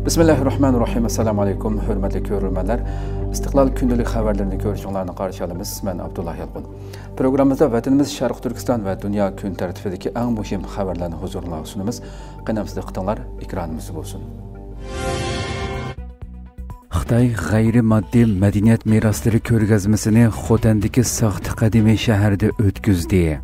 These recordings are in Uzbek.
Bismillahirrahmanirrahim. Assalamu alaykum, hörmətli görürmənlər. İstiqlal gündəlik xəbərlərini görüşünlərni qarşı alımız. Mən Abdullah Yalqın. Proqramımızda vətənimiz Şərq Türkistan və dünya gün tərtibidəki ən mühim xəbərlərini huzuruna sunumuz. Qənəmsizdə qıtınlar ekranımız olsun. Xitay g'ayri-moddiy madaniyat meroslari ko'rgazmasini Xotandagi Saxt qadimiy shaharda o'tkazdi.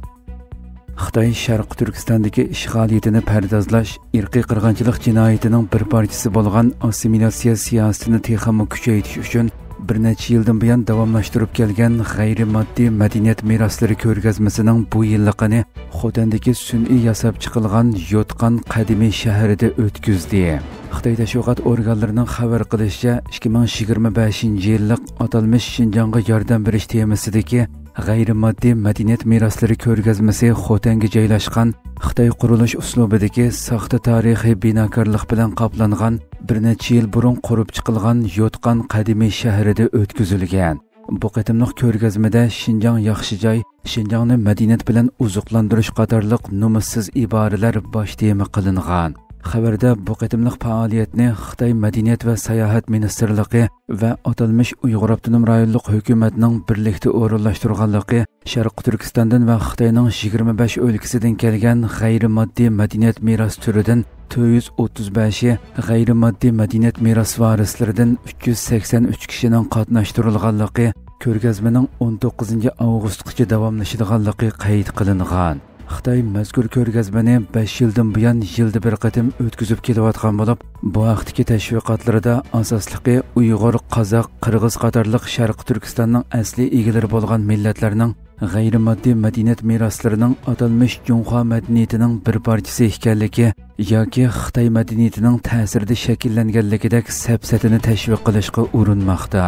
Xitoy Sharq Turkistondagi ishg'oliyatini pardozlash, irqiy qirg'inchilik jinoyatining bir parchasi bo'lgan assimilyatsiya siyosatini texnik kuchaytirish uchun bir necha yildan buyon davomlashtirib kelgan g'ayri-moddiy madaniyat meroslari ko'rgazmasining bu yilligini Xotandagi sun'iy yasab chiqilgan Yotqan qadimiy shaharida o'tkazdi. Xitoy tashviqot organlarining xabar qilishicha, 2025-yillik atalmish Xinjiangga yordam berish temasidagi g'ayri-moddiy madaniyat meroslari ko'rgazmasi Xotanga joylashgan Xitoy qurilish uslubidagi saxta tarixiy binokorlik bilan qoplangan bir necha yil burun qurib chiqilgan Yotqan qadimiy shaharida o'tkazilgan. Bu qitimliq ko'rgazmada Xinjiang yaxshi joy, Xinjiangni madaniyat bilan uzuqlantirish qatorliq numussiz iboralar bosh tema qilingan. Xabarda bu qitimliq faoliyatni Xitoy Madaniyat va sayohat ministrligi va atalmish Uyg'ur avtonom rayonlik hukumatning birlikda o'rinlashtirganligi, Sharq Turkistondan va Xitoyning 25 o'lkasidan kelgan g'ayri-moddiy madaniyat meros turidan 435, g'ayri-moddiy madaniyat meros varislaridan 383 kishining qatnashtirilganligi, ko'rgazmaning 19-avgustgacha davomlashadiganligi qayd qilingan. Xitoy mazkur ko'rgazmani 5 yildan buyon yilda bir qatim o'tkazib kelayotgan bo'lib, bu vaqtdagi tashviqotlarida asosliqi Uyg'ur, Qozoq, Qirg'iz qatorliq Sharq Turkistonning asli egalari bo'lgan millatlarning g'ayri-moddiy madaniyat meroslarining atalmish Junxo madaniyatining bir parchasi ekanligi yoki Xitoy madaniyatining ta'sirida shakllanganligidek safsatini tashviq qilishga urinmoqda.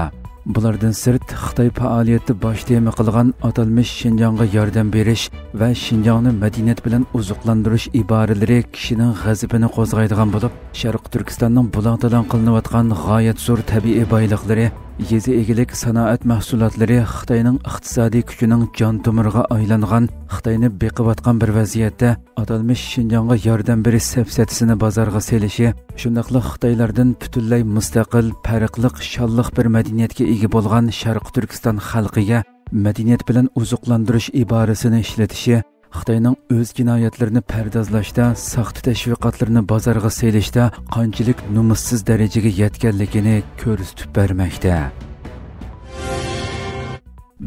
Bulardan sirt Xitoy faoliyati bosh tema qilgan atalmish Xinjiangga yordam berish va Xinjiangni madaniyat bilan uzuqlantirish iboralari kishining g'azabini qo'zg'aydigan bo'lib, Sharq Turkistonning bulang-talang qilinayotgan g'oyat zo'r tabiiy boyliqlari, yezi egilik sanoat mahsulotlari Xitoyning iqtisodiy kuchining jon tomiriga aylangan, Xitoyni beqiyotgan bir vaziyatda atalmish Xinjiangga yordam berish safsatisini bozorga selishi, shundaqla Xitoylardan butunlay mustaqil, farqliq, shonliq bir madaniyatga ega bo'lgan Sharq Turkiston xalqiga madaniyat bilan uzuqlantirish iborasini ishlatishi, Xitoyning o'z jinoyatlarini pardozlashda, saxta tashviqotlarni bozorga selishda qanchalik numussiz darajaga yetganligini ko'rsatib bermoqda.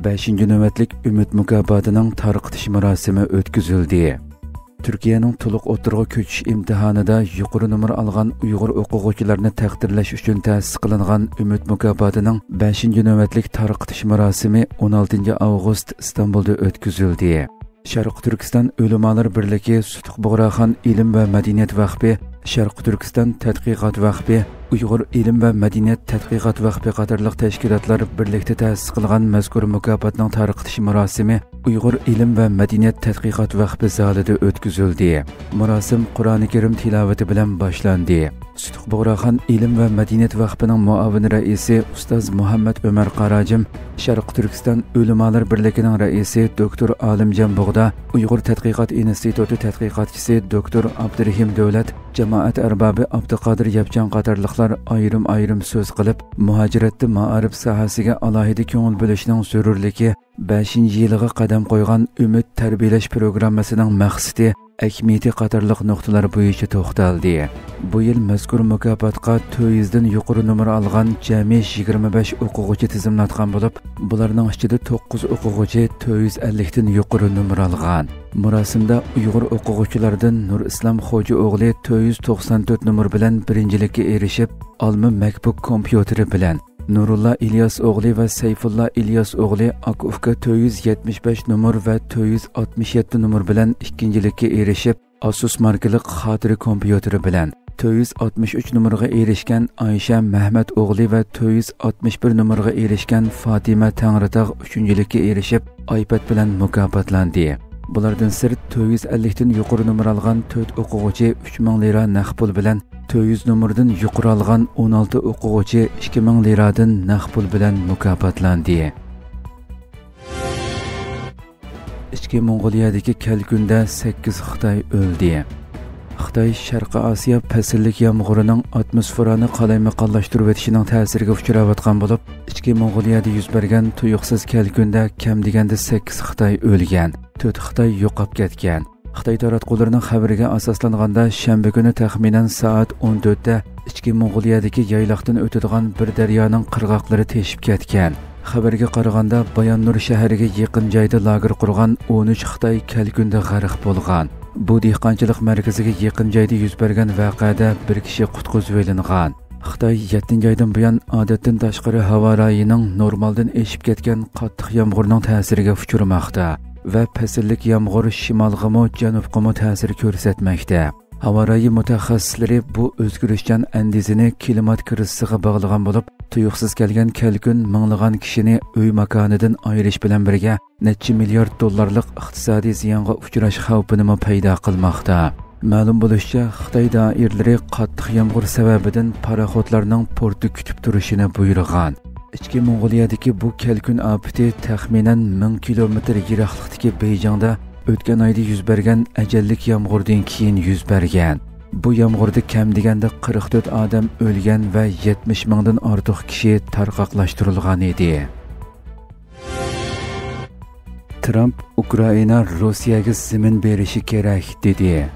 5-navbatlik Umid mukofotining tarqatish marosimi o'tkazildi. Turkiyaning to'liq o'tirg'i ko'chish imtihonida yuqori nomer olgan Uyg'ur o'quvchilarini taqdirlash uchun ta'sis qilingan Umid mukofotining 5-navbatlik tarqatish marosimi 16-avgust Istanbulda o'tkazildi. Sharq Turkiston Ulamolar birligi, Sutuq Bug'raxon ilm va madaniyat vaqfi, Sharq Turkiston tadqiqot vaqfi, Uyg'ur ilm va madaniyat tadqiqot vaqfi qatorliq tashkilotlar birlikda ta'sis qilgan mazkur mukofotning tarqatish marosimi Uyg'ur ilm va madaniyat tadqiqot vaqfi zalida o'tkazildi. Marosim Qur'oni Karim tilovati bilan boshlandi. Sutuq Bug'raxon ilm va madaniyat vaqfining muavin raisi ustoz Muhammad Umar Qarajim, Sharq Turkiston Ulamolar birligining raisi doktor Olimjon Bug'da, Uyg'ur tadqiqot instituti tadqiqotchisi doktor Abdurahim Davlat, jamoat arbobi Abduqodir Yapjon qatorliqlar ayrim so'z qilib, muhojiratda ma'arif sohasiga alohida ko'ngil bo'lishning zarurligi, 5-yiliga qadam qo'ygan Umid tarbiyalash programmasining maqsadi, ahamiyati qatorliq nuqtalar bo'yicha to'xtaldi. Bu yil mazkur mukofotga 400 dan yuqori nomer olgan jami 25 o'quvchi tizimlatgan bo'lib, bularning ichida 9 o'quvchi 450 dan yuqori nomer olgan. Marosimda Uyg'ur o'quvchilardan Nur Islom Xo'ja o'g'li 494 nomer bilan birinchilikka erishib, Olma MacBook kompyuteri bilan, Nurullah İlyas o'g'li va Sayfullah İlyas o'g'li Akufka 475 nomer va 467 nomer bilan ikkinchilikka erishib, Asus markali xotira kompyuteri bilan, 463 nomerga erishgan Aysha Mahmad o'g'li va 461 nomerga erishgan Fatima Tangritog' uchinchilikka erishib, iPad bilan mukofotlandi. Bulardan sirt 450 dan yuqori nomer olgan 4 o'quvchi 3000 lira naqd pul bilan, 400 nomerdan yuqori olgan 16 o'quvchi 2000 liradan naqd pul bilan mukofotlandi. Ichki Mong'oliyadagi Kalkunda 8 Xitoy o'ldi. Xitoy Sharqiy Osiyo fasllik yomg'irining atmosferani qalaymaqonlashtirib o'tishining ta'siriga uchrayotgan bo'lib, ichki Mong'oliyada yuz bergan tuyuqsiz kelkunda kam deganda 8 Xitoy o'lgan, 4 Xitoy yo'qolib ketgan. Xitoy taratqullarining xabariga asoslanganda shanba kuni taxminan soat 14 da ichki Mong'oliyadagi yayloqdan o'tadigan bir daryoning qirg'oqlari teshib ketgan. Xabarga qaraganda Bayonnur shahriga yaqin joyda lager qurgan 13 Xitoy kelkunda g'arq bo'lgan. Bu dehqonchilik markaziga yaqin joyda yuz bergan voqeada bir kishi qutqizib olingan. Xitoy 7-oydan buyon odatdan tashqari havo rayining normaldan eshib ketgan qattiq yomg'irning ta'siriga uchramoqda va fasllik yomg'ir shimolga va janubga ta'sir ko'rsatmoqda. Havo rayi mutaxassislari bu o'zgarishchan andizini klimat kriziga bog'lagan bo'lib, tuyuqsiz kelgan kelkun minglagan kishini uy makonidan ayirish bilan birga necha milliard dollarlik iqtisodiy ziyonga uchrash xavfini paydo qilmoqda. Ma'lum bo'lishicha, Xitoy doiralari qattiq yomg'ir sababidan paraxodlarning portda kutib turishini buyurgan. Ichki Mong'oliyadagi bu kelkun ofati taxminan 1000 kilometr yiroqlikdagi Beyjingda o'tgan oyda yuz bergan ajallik yomg'irdan keyin yuz bergan. Bu yomg'irda kam deganda 44 odam o'lgan va 70 mingdan ortiq kishi tarqoqlashtirilgan edi. Trump Ukraina Rossiyaga zamin berishi kerak dedi.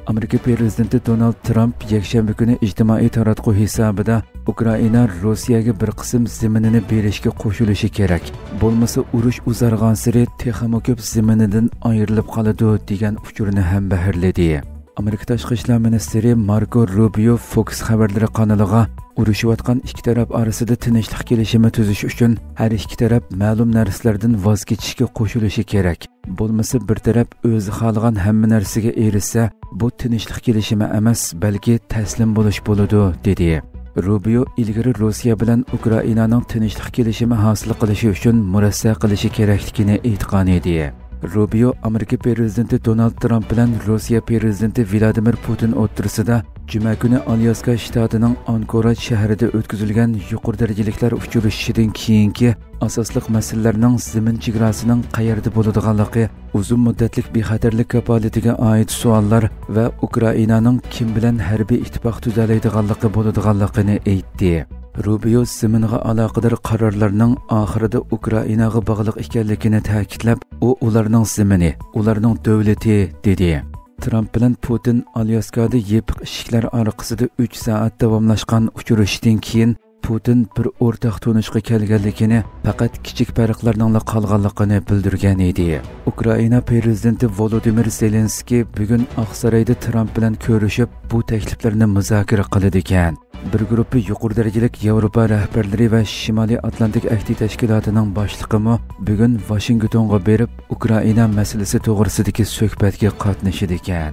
Amerika prezidenti Donald Trump yakshanba kuni ijtimoiy taratquv hisobida Ukraina Rossiyaga bir qism zaminini berishga qo'shilishi kerak. Bo'lmasa urush uzargan sari texmo ko'p zaminidan ayrilib qoladi degan uchurni ham baharladi. Amerika tashqi ishlar ministri Marco Rubio Fox xabarlari kanaliga urushayotgan ikki taraf orasida tinchlik kelishimi tuzish uchun har ikki taraf ma'lum narsalardan voz kechishga qo'shilishi kerak. Bo'lmasa bir taraf o'zi xohlagan hamma narsaga erishsa, bu tinchlik kelishimi emas, balki taslim bo'lish bo'ladi, dedi. Rubio ilgari Rossiya bilan Ukrainaning tinchlik kelishimi hosil qilishi uchun murassa qilishi kerakligini aytgan edi. Rubio Amerika prezidenti Donald Trump bilan Rossiya prezidenti Vladimir Putin o'rtasida juma kuni Alyaska shtatining Anchorage shahrida o'tkazilgan yuqori darajaliklar uchrashishidan keyingi asosli masalalarning zamin chegarasining qayerda bo'ladiganligi, uzun muddatlik bexatarlik kapolatiga oid savollar va Ukrainaning kim bilan harbiy ittifoq tuzalaydiganligi bo'ladiganligini aytdi. Rubio zaminga aloqador qarorlarning oxirida Ukrainaga bog'liq ekanligini ta'kidlab, u ularning zamini, ularning davlati dedi. Trump bilan Putin Alyaskada yepiq eshiklar orqasida 3 soat davomlashgan uchrashishdan keyin Putin bir o'rtaq tunishga kelganligini, faqat kichik farqlarning qolganligini bildirgan edi. Ukraina prezidenti Volodymyr Zelenskiy bugun Oqsaroyda Trump bilan ko'rishib, bu takliflarni muzokara qiladi ekan. Bir guruhi yuqori darajalik Yevropa rahbarlari va Shimoliy Atlantik ahdi tashkilotining boshlig'i bugun Washingtonga berib, Ukraina masalasi to'g'risidagi suhbatga qatnashadi ekan.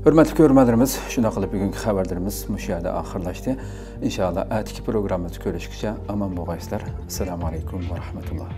Hurmatli ko'ruvchilarimiz, shuna qilib bugungi xabarlarimiz mush yerda oxirlashdi. Inshaalloh atiki programmamizni ko'rishguncha omon bo'linglar. Assalomu alaykum va rahmatulloh.